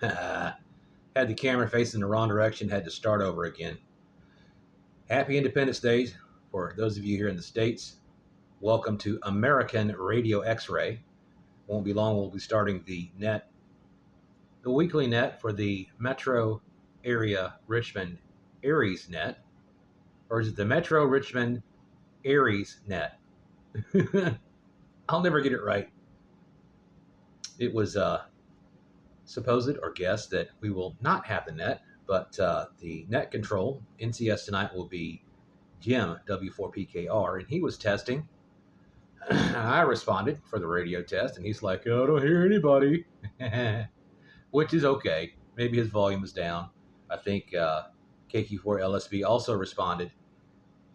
Had the camera facing the wrong direction, had to start over again. Happy Independence Day for those of you here in the States. Welcome to American Radio X-Ray. Won't be long, we'll be starting the weekly net for the metro area Richmond ARES net. Or is it the Metro Richmond ARES net? I'll never get it right. It was supposed or guessed that we will not have the net, but the net control, NCS tonight, will be Jim, W4PKR, and he was testing. I responded for the radio test, and he's like, oh, I don't hear anybody, which is okay. Maybe his volume is down. I think KQ4LSB also responded,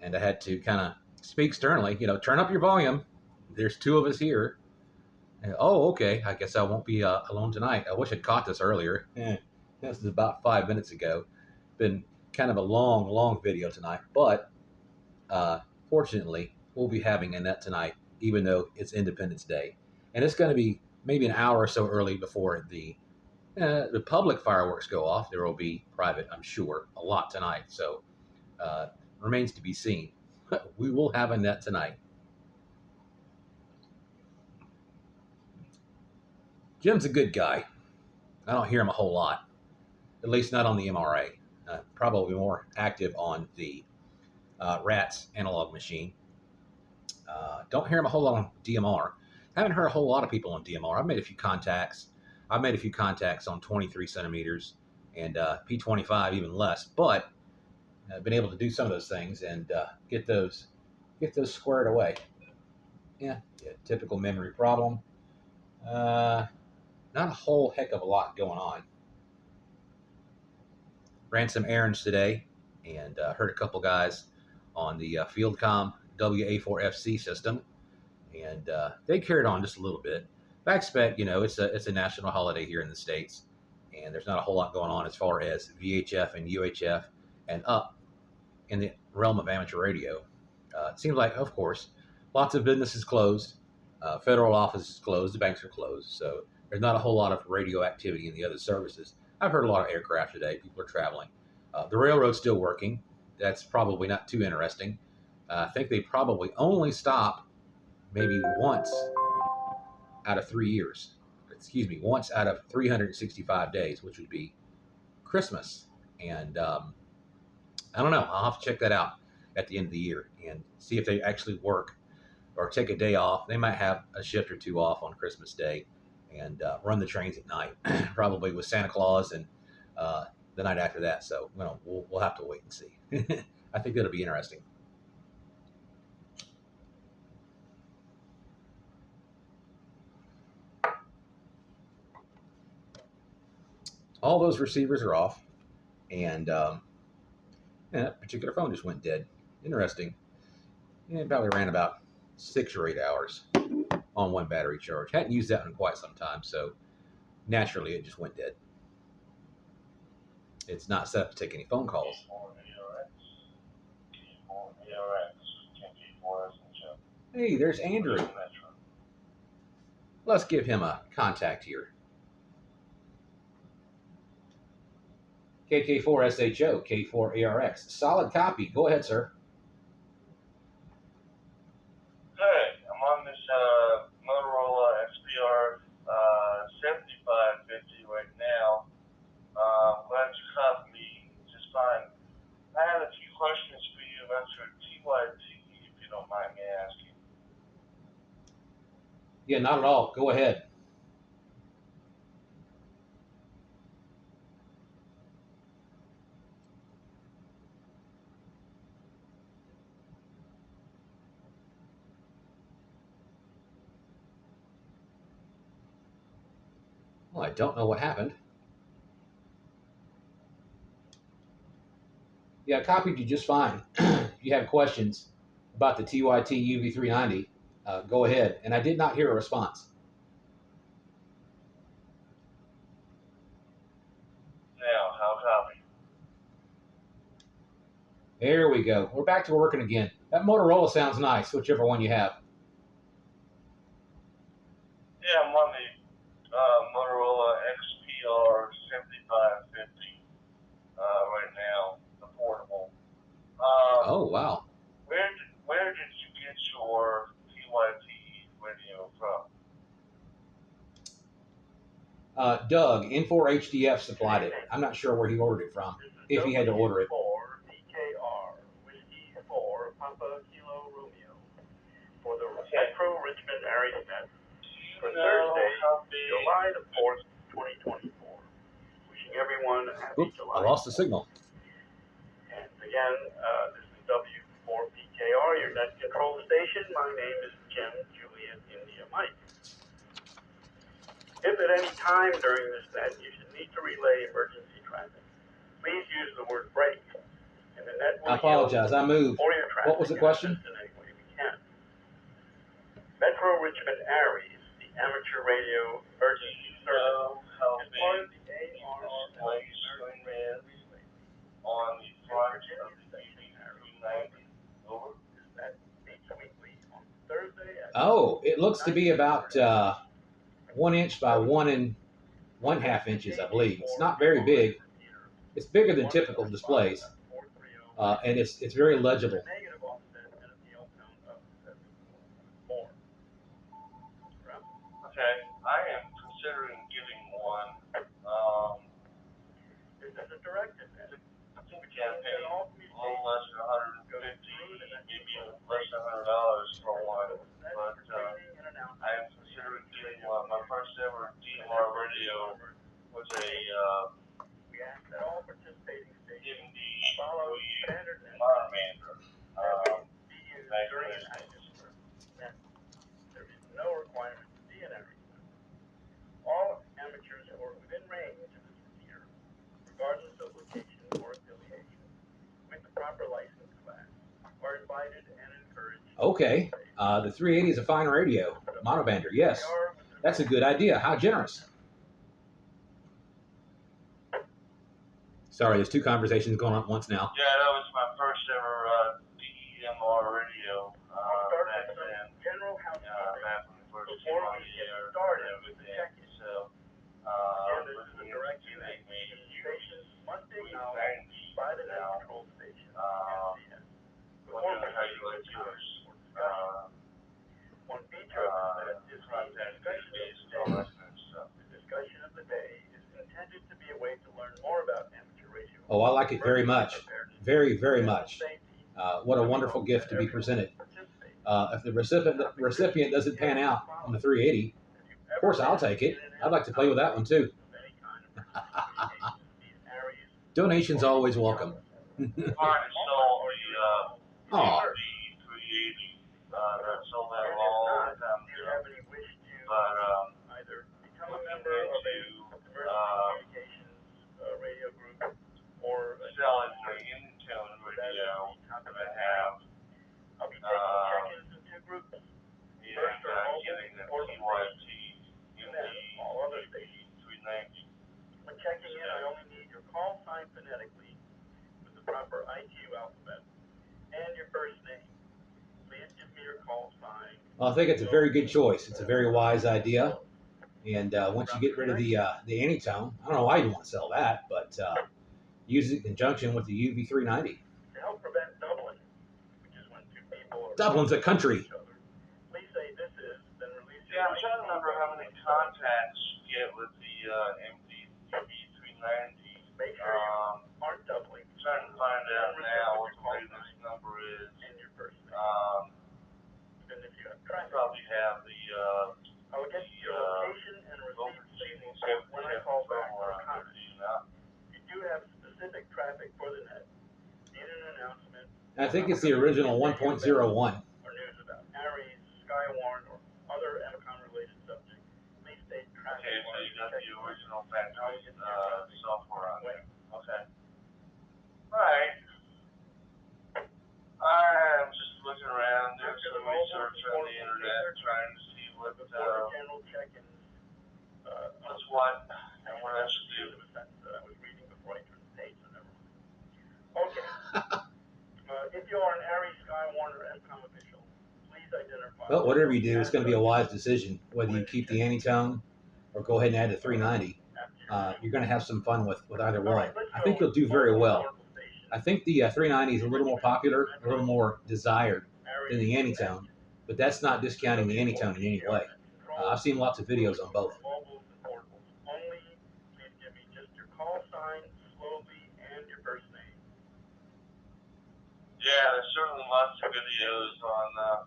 and I had to kind of speak sternly, turn up your volume. There's two of us here. And, oh, okay. I guess I won't be alone tonight. I wish I'd caught this earlier. This is about 5 minutes ago. Been kind of a long video tonight, but fortunately, we'll be having a net tonight, even though it's Independence Day. And it's going to be maybe an hour or so early before the public fireworks go off. There will be private, I'm sure, a lot tonight. So remains to be seen. We will have a net tonight. Jim's a good guy. I don't hear him a whole lot, at least not on the MRA. Probably more active on the RATS analog machine. Don't hear him a whole lot on DMR. Haven't heard a whole lot of people on DMR. I've made a few contacts. I've made a few contacts on 23 centimeters and P25, even less. But I've been able to do some of those things and get those squared away. Yeah, typical memory problem. Not a whole heck of a lot going on. Ran some errands today and heard a couple guys on the FieldCom WA4FC system, and they carried on just a little bit. I expect, it's a national holiday here in the States, and there's not a whole lot going on as far as VHF and UHF and up in the realm of amateur radio. It seems like, of course, lots of businesses closed, federal offices closed, the banks are closed, so there's not a whole lot of radio activity in the other services. I've heard a lot of aircraft today. People are traveling. The railroad's still working. That's probably not too interesting. I think they probably only stop maybe once out of 3 years. Once out of 365 days, which would be Christmas. And I don't know. I'll have to check that out at the end of the year and see if they actually work or take a day off. They might have a shift or two off on Christmas Day and run the trains at night, probably with Santa Claus and the night after that. So we'll have to wait and see. I think that'll be interesting. All those receivers are off, and that particular phone just went dead. Interesting. It probably ran about 6 or 8 hours on one battery charge. Hadn't used that in quite some time, so naturally it just went dead. It's not set up to take any phone calls. Hey, there's Andrew. Let's give him a contact here. KK4SHO, K4ARX. Solid copy. Go ahead, sir. Hey, I'm on this Motorola XPR 7550 right now. Glad you copied me just fine. I had a few questions for you about your TYT, if you don't mind me asking. Yeah, not at all. Go ahead. Well, I don't know what happened. Yeah, I copied you just fine. If you have questions about the TYT UV390, go ahead. And I did not hear a response. Now, how copy? There we go. We're back to working again. That Motorola sounds nice, whichever one you have. Yeah, I'm on the Motorola XPR Doug, N4HDF supplied it. I'm not sure where he ordered it from, if he had to order it. BKR, Whiskey 4, Papa Kilo Romeo, for the Metro Richmond ARES net for Thursday, July the 4th, 2024. Wishing everyone a happy Oops, July. I lost the signal. And again, this is W4PKR, your net control station. My name is Jim Juliet India Mike. If at any time during this net you should need to relay emergency traffic, please use the word break. And the net will I apologize. I moved. for your traffic What was the question? in any way we can. Metro Richmond ARES, the amateur radio emergency service, is part of the ARES on the front of the ARES. Over. Is that weekly on Thursday? Oh, it looks to be about 1 inch by 1.5 inches, I believe. It's not very big. It's bigger than typical displays, and it's very legible. Okay, I am considering getting one. As a directive, I think we can pay a little less than $150, maybe less than $100 for one. But I am considering getting one. My first ever DMR radio was a MD Motorola. There is no requirement to be an ARES. All amateurs who are within range of this repeater, regardless of location or affiliation, with the proper license class, are invited and encouraged. Okay, the 380 is a fine radio, monobander. Yes, that's a good idea. How generous. Sorry, there's two conversations going on at once now. Yeah, that was my first ever DMR radio back then. General back when we first came on the air and everything. So, looking at getting must be acknowledged by the net control station. Wondering how you like yours. One feature of that is the discussion of the day is intended to be a way to learn more about amateur radio. Oh, I like it very much. Very, very much. What a wonderful gift to be presented. If the recipient doesn't pan out on the 380, of course I'll take it. I'd like to play with that one too. Donations always welcome. Oh. That sold that a long time ago. But either become a member of a communications radio group or selling the in-tune radio that I have. I'll be taking check-ins in two groups. First are getting the TYT in the all other stations. 390. When checking in, I only need your call sign phonetically with the proper IQ alphabet and your first name. Please give me your call sign. Well, I think it's a very good choice. It's a very wise idea. And once you get rid of the Anytone, I don't know why you want to sell that, but use it in conjunction with the UV390. To help prevent doubling, which is when two people are Dublin's a country. please say this is, then release your I'm trying to remember how many contacts you get with the UV390. Make sure you aren't doubling. I'm trying to find out now what the latest number is. And your first name. Then if you have traffic, probably have the I will get your location and receipt when I call back for comment. You do have specific traffic for the net. Need an announcement. I think it's the original 1.01. Or news about ARES, Skywarn, or other EMCON-related subjects. Please state traffic. Okay, so you got the original factory software on there. Okay. All right. I'm just looking around, doing some research on the internet, trying to see what's what and what I should do. I was reading before I turned the page and everything. Okay. If you are an ARES, Skywarn, or EMCON official, please identify. Well, whatever you do, it's going to be a wise decision. Whether you keep the Anytone or go ahead and add the 390, you're going to have some fun with either one. I think you'll do very well. I think the 390 is a little more popular, a little more desired than the Anytone, but that's not discounting the Anytone in any way. I've seen lots of videos on both. doing lots of videos on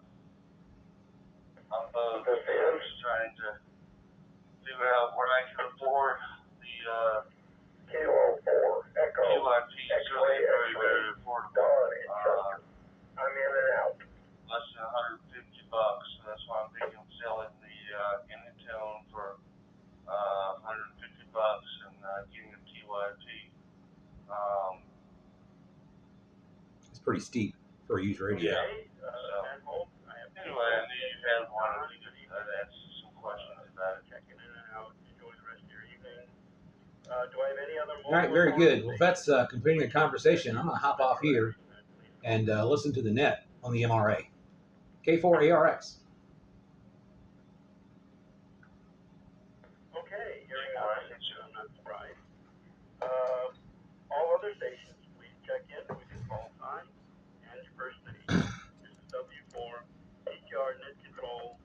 both. Just trying to figure out where I can afford the Kilo 4, Echo, QIP. It's really very, very affordable. I'm in and out. Less than $150, so that's why I'm thinking of selling the Intone for $150 and getting a TYP. It's pretty steep for a used radio. Yeah. Anyway, I knew you had one. I'd ask some questions about it. Checking in and out. Enjoy the rest of your evening. Do I have any other? All right, very good. Well, if that's continuing the conversation, I'm going to hop off here and listen to the net on the MRA. K4 ARX. Okay, hearing none, I'm not surprised. All other stations, please check in with your call sign and your first name. This is W4 HR Net Control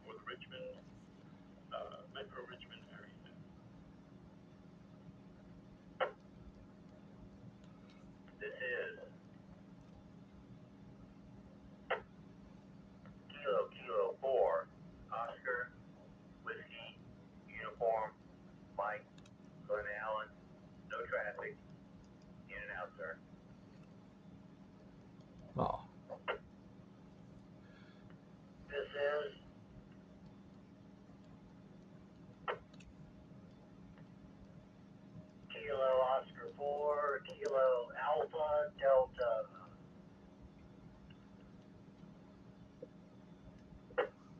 for the Richmond, Metro Richmond area. This is Kilo 4, Oscar, Whiskey, Uniform, Mike, Glen Allen, no traffic, in and out, sir. Oh, This is Kilo Oscar 4, Kilo Alpha Delta.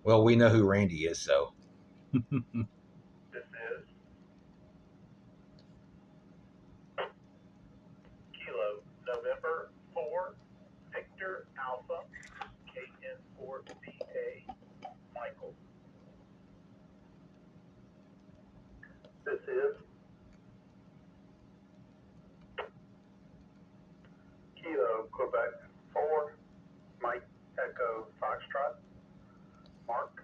well, we know who Randy is, so. This is Kilo November 4, Victor Alpha, KN4BA, Michael. This is Kilo Quebec 4, Mike Echo Foxtrot, Mark.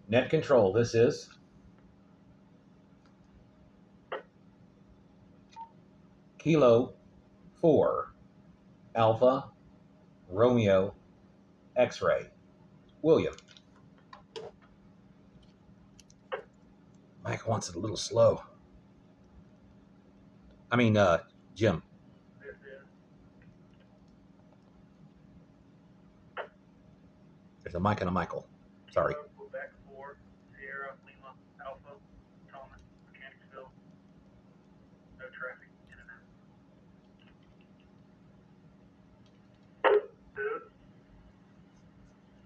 Net control, this is Kilo 4 Alpha Romeo X-Ray William. Mike wants it a little slow. I mean, Jim. This is There's a Mike and a Michael. Sorry. Kilo Quebec 4, Sierra Lima Alpha, Thomas, Mechanicsville. No traffic, in and out. This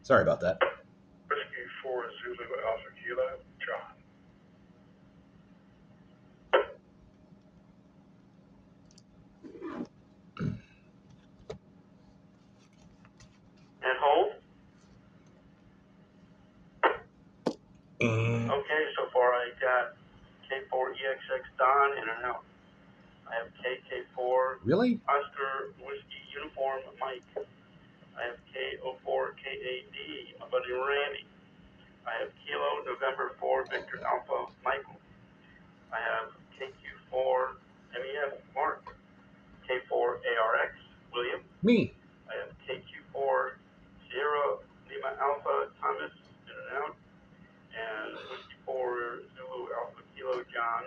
Sorry about that. Whiskey 4 Zulu Alpha Kilo, John. And hold. Okay, so far I got K4EXX Don in and out. I have KK4 Really? Oscar Whiskey Uniform Mike. I have K04KAD, my buddy Randy. I have Kilo November 4 Victor Alpha Michael. I have KQ4 MEF Mark. K4 ARX William. Me. I have KQ4 Sierra Lima Alpha Thomas in and out. And Whiskey 4 Zulu Alpha Kilo John.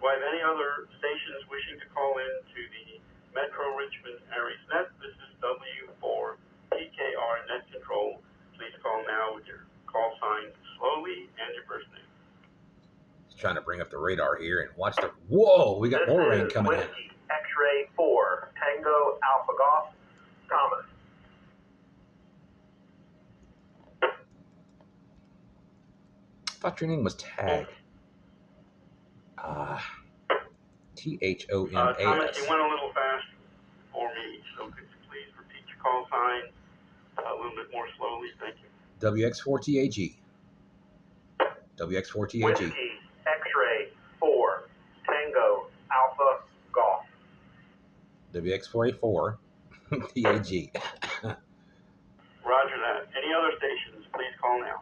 Do I have any other stations wishing to call in to the Metro Richmond ARES Net? This is W4 PKR Net Control. Please call now with your call sign slowly and your first name. Just trying to bring up the radar here and watch the. Whoa, we got more rain coming in. Whiskey X-Ray 4 Tango Alpha Golf Thomas. I thought your name was Tag. THOMAS. Thomas, you went a little fast for me, so could you please repeat your call sign a little bit more slowly? Thank you. WX4TAG. WX4TAG. Whiskey X-Ray 4 Tango Alpha Golf. WX4A4 TAG. Roger that. Any other stations, please call now.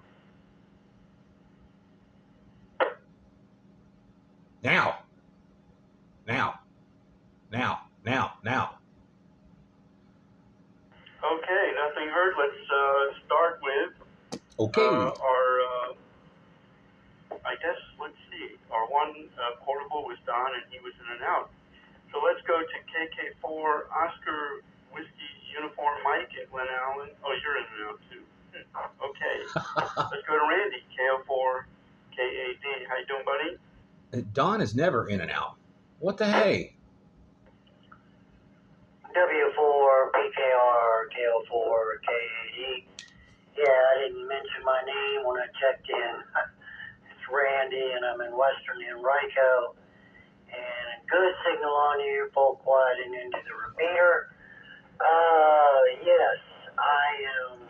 Now. Now. Now. Now. Now. Okay, nothing heard. Let's start with Okay. I guess, let's see, our one portable was Don and he was in and out. So let's go to KK4 Oscar Whiskey Uniform Mike and Glen Allen. Oh, you're in and out too. Okay. Let's go to Randy, KO4 KAD. How you doing, buddy? Don is never in and out. What the hey? W4 PKR KO4 KAD. Yeah, I didn't mention my name when I checked in. It's Randy, and I'm in Western Henrico. And good signal on you, full quiet and into the repeater. Yes, I am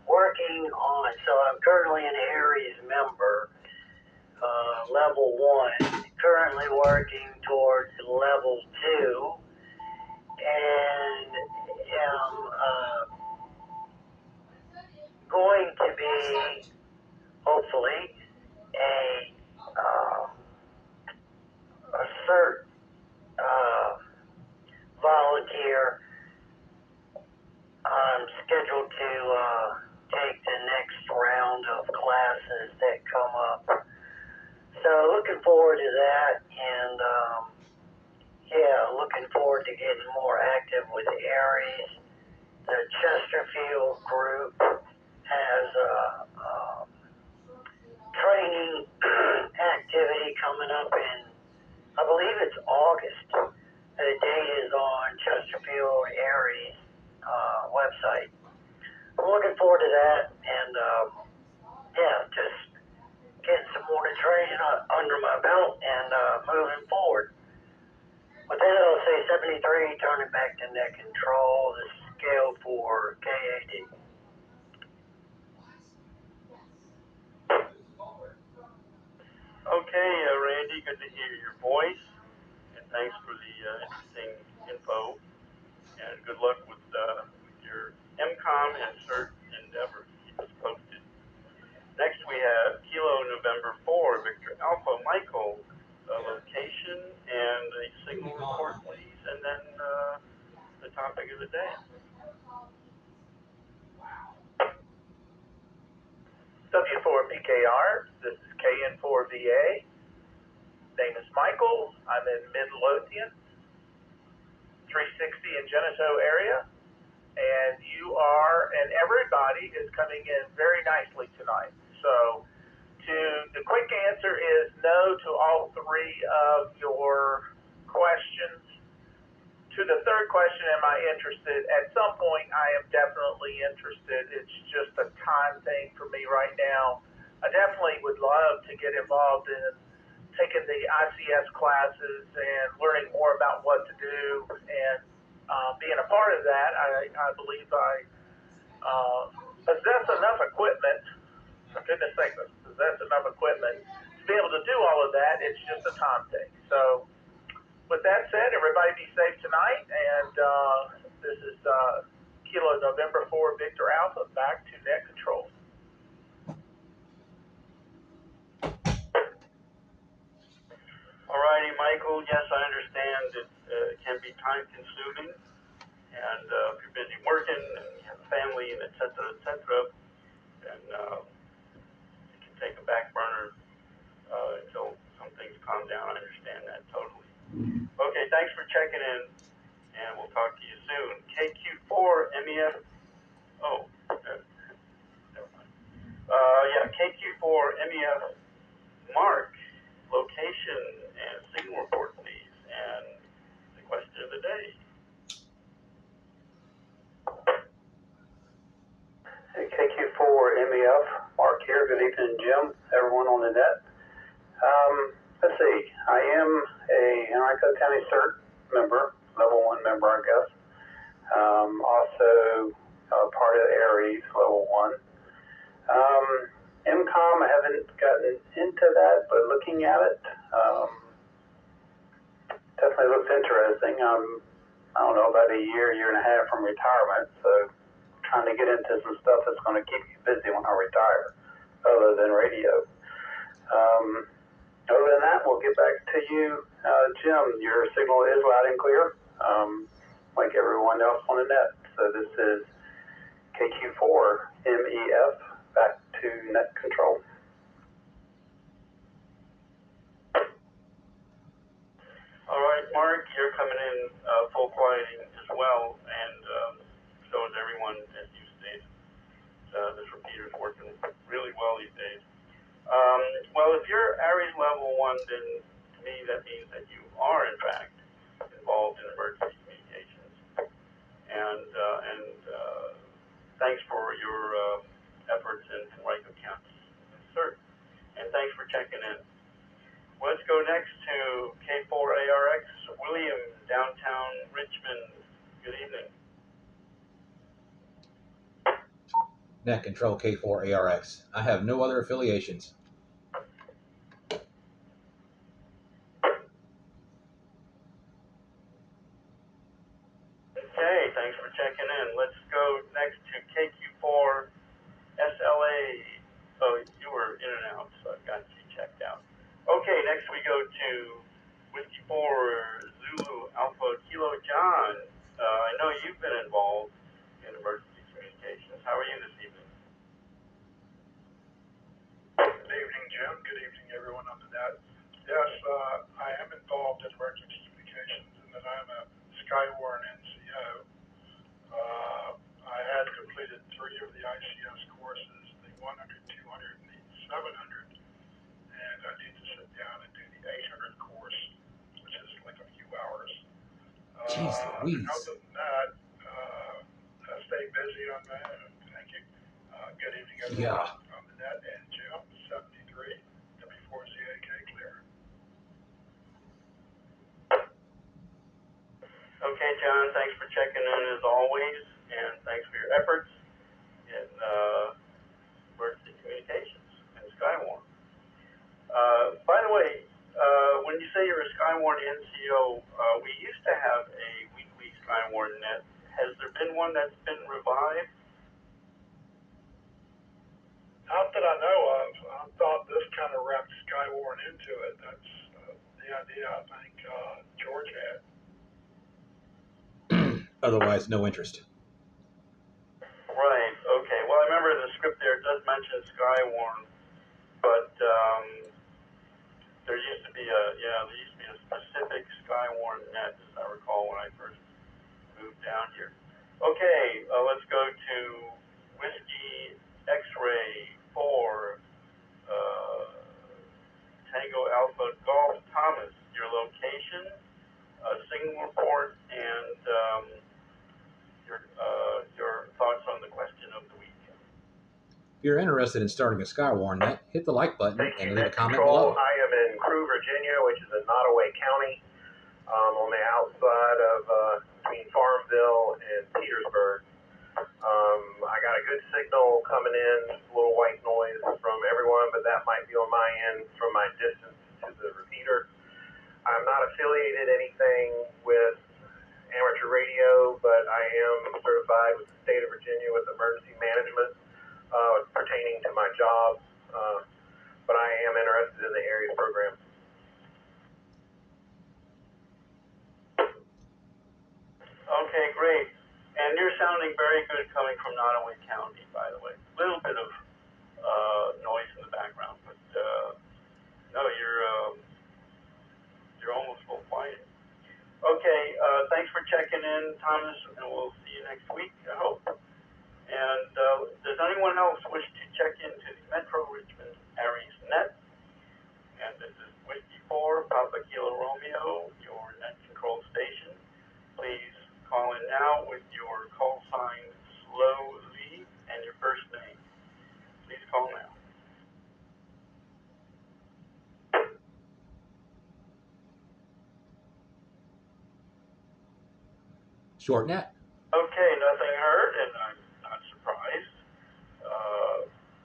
working on, so I'm currently an ARES member, level 1, currently working towards level 2, and am going to be, hopefully, a CERT volunteer. I'm scheduled to take the next round of classes that come up. So looking forward to that, and looking forward to getting more active with ARES. The Chesterfield group has a training activity coming up in, I believe it's August. The date is on Chesterfield ARES website. I'm looking forward to that, and just getting some more training under my belt and moving forward. With that, I'll say 73, turn it back to net control. This is scale for KAD. Okay, Randy, good to hear your voice, and thanks for the interesting info, and good luck with your MCOM and CERT endeavors. Keep us posted. Next, we have Kilo November 4, Victor Alpha Michael, location and a signal report, please, and then the topic of the day. W4PKR, this is KN4VA. Name is Michael. I'm in Midlothian, 360 in Geneseo area. And you are, and everybody is coming in very nicely tonight. So the quick answer is no to all three of your questions. To the third question, am I interested? At some point, I am definitely interested. It's just a time thing for me right now. I definitely would love to get involved in taking the ICS classes and learning more about what to do. And being a part of that, I believe I possess enough equipment, for goodness sake, possess enough equipment to be able to do all of that. It's just a time thing. So with that said, everybody be safe tonight, and this is Kilo November 4 Victor Alpha, back to net control. Alrighty, Michael, yes, I understand it can be time consuming, and if you're busy working and you have a family and et cetera, then it can take a back burner until some things calm down. I understand that totally. Okay, thanks for checking in, and we'll talk to you soon. KQ4 MEF, never mind. KQ4 MEF Mark, location and signal report, please, and the question of the day. KQ4 MEF, Mark here. Good evening, Jim, everyone on the net. Let's see, I am a Henrico County CERT member, level 1 member, I guess. Also part of ARES, level 1. MCOM, I haven't gotten into that, but looking at it, definitely looks interesting. I don't know, about a year and a half from retirement, so trying to get into some stuff that's going to keep you busy when I retire, other than radio. Other than that, we'll get back to you. Jim, your signal is loud and clear, like everyone else on the net. So this is KQ4 MEF, back to net control. All right, Mark, you're coming in full quieting as well, and so is everyone, as you stated. This repeater's working really well these days. Well, if you're ARES level 1, then to me that means that you are, in fact, involved in emergency communications. And thanks for your efforts in Henrico County, sir. And thanks for checking in. Let's go next to K4ARX, William, downtown Richmond. Good evening. Net Control K4ARX. I have no other affiliations. Okay, thanks for checking in. Let's go next to KQ4 SLA. Oh, you were in and out, so I've got you checked out. Okay, next we go to Whiskey 4 Zulu Alpha Kilo John. I know you've been involved in emergency communications. How are you this evening? Good evening, Jim. Good evening, everyone on the net. Yes, I am involved in emergency communications, and that I'm a Skywarn NCO. I had completed 3 of the ICS courses, the 100, 200, and the 700, and I need to sit down and do the 800 course, which is like a few hours. Jeez Louise. Other than that, stay busy on that. Thank you. Good evening, everyone. Yeah. On the net, and Jim, 73, W4ZAK clear. Okay, John, thanks for checking in as always, and thanks for your efforts in emergency communications and Skywarn. By the way, when you say you're a Skywarn NCO, we used to have a weekly Skywarn net. Has there been one that's been revived? Not that I know of. I thought this kind of wrapped Skywarn into it. That's the idea I think George had. Otherwise, no interest. Right, okay. Well, I remember in the script there it does mention Skywarn, but there used to be a specific Skywarn net, as I recall, when I first moved down here. Okay, let's go to Whiskey X-Ray 4, Tango Alpha Golf Thomas, your location, signal report, and your thoughts on the question of the week. If you're interested in starting a Skywarn net, hit the like button and leave a comment Control. below. I am in Crewe, Virginia, which is in Nottoway County, on the outside of between Farmville and Petersburg. I got a good signal coming in, just a little white noise from everyone, but that might be on my end from my distance to the repeater. I'm not affiliated anything with amateur radio, but I am certified with the state of Virginia with emergency management pertaining to my job, but I am interested in the ARES program. Okay, great. And you're sounding very good coming from Nottoway County, by the way. A little bit of noise in the background, but no, you're almost full quiet. Okay, thanks for checking in, Thomas, and we'll see you next week, I hope. And does anyone else wish to check into the Metro Richmond ARES net? And this is Whiskey 4, Papa Kilo Romeo, your net control station. Please call in now with your call sign slowly and your first name. Please call now. Short net. Okay, nothing heard, and I'm not surprised.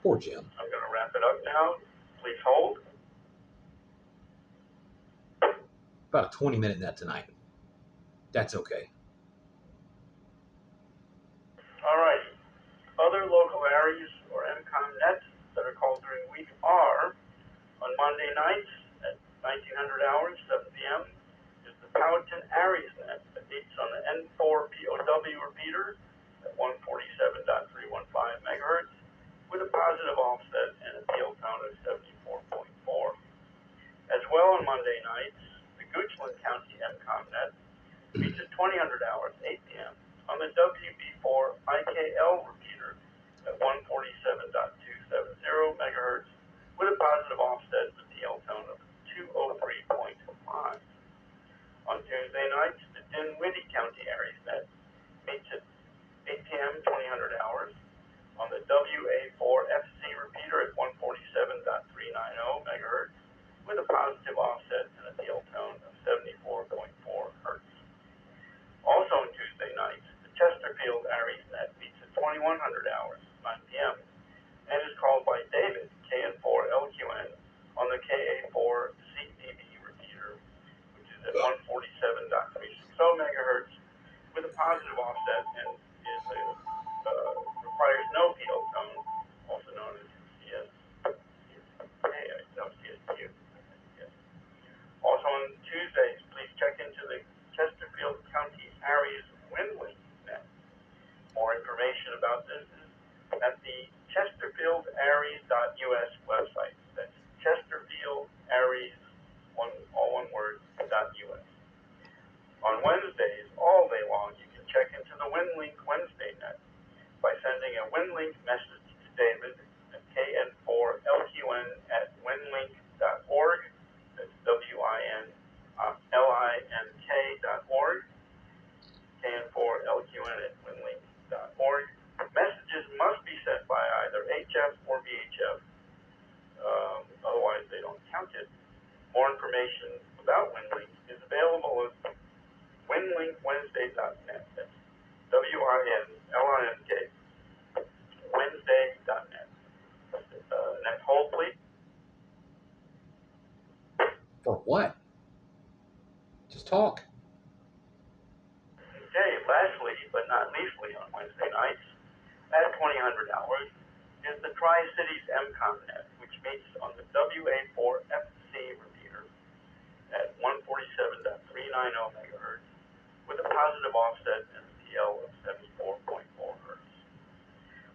Poor Jim. I'm going to wrap it up now. Please hold. About a 20-minute net tonight. That's okay. All right. Other local ARES or MCOM nets that are called during the week are on Monday nights at 1900 hours, 7 p.m., is the Powhatan ARES net that meets on the N4 POW repeater at 147.315 megahertz with a positive offset and a tail tone of 74.4. As well on Monday nights, the Richmond County MCOM net meets at 2000 hours, 8 p.m. on the WB4 IKL repeater at 147.270 megahertz with a positive offset and a tail tone of 203.5. On Tuesday nights, the Dinwiddie County ARES net meets at 8 p.m., 2000 hours on the WA4FC repeater at 147.390 megahertz with a positive offset and a tail tone of 74.4 hertz. Also on Tuesday nights, the Chesterfield ARES net meets at 2100 hours, 9 p.m. and is called by David, KN4LQN, on the KA4CDB repeater, which is at 147.360 megahertz with a positive offset and requires no PO tone, also known as CSQ. Also on Tuesdays, please check into the Chesterfield County ARES WinLink net. More information about this is at the ChesterfieldARES.us website. That's Chesterfield ARES, all one word, .us. On Wednesdays, all day long, you can check into the WinLink Wednesday net by sending a WinLink message to David at KN4LQN at winlink.org. That's WINLINK.org. KN4LQN at winlink.org. Messages must be sent by either HF or VHF, otherwise they don't count it. More information about WinLink is available at winlinkwednesday.net. That's WINLINK Wednesday.net. Next hold, please. For what? Just talk. Okay, lastly, but not leastly, on Wednesday nights, at 2000 hours, is the Tri-Cities MCOM net, which meets on the WA4FC repeater at 147.390 megahertz with a positive offset and a TL of 74.4 hertz.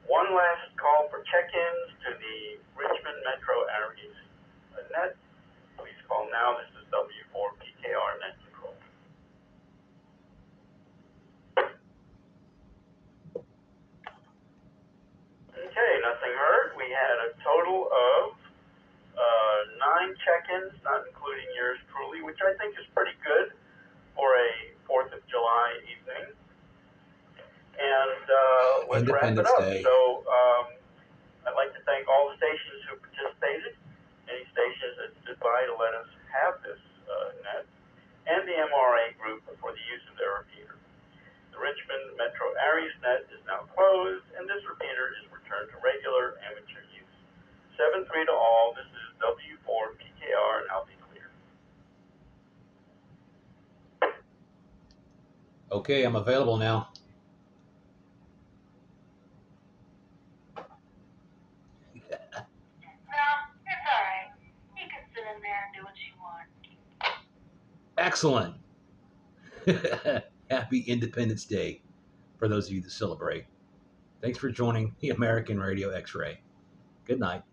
One last call for check-ins to the Richmond Metro ARES net. Please call now. This is W4PKR net control. Okay, nothing heard. We had a total of 9 check-ins, not including yours truly, which I think is pretty good for a 4th of July evening. And let's wrap it Independence up. Day. So I'd like to thank all the stations who participated, any stations that stood by to let us have this net, and the MRA group for the use of their repeater. The Richmond Metro ARES net is now closed, and this repeater is returned to regular amateur use. 7-3 to all. This is W4PKR, and I'll be clear. Okay, I'm available now. It's all right. You can sit in there and do what you want. Excellent. Happy Independence Day for those of you that celebrate. Thanks for joining the American Radio X-Ray. Good night.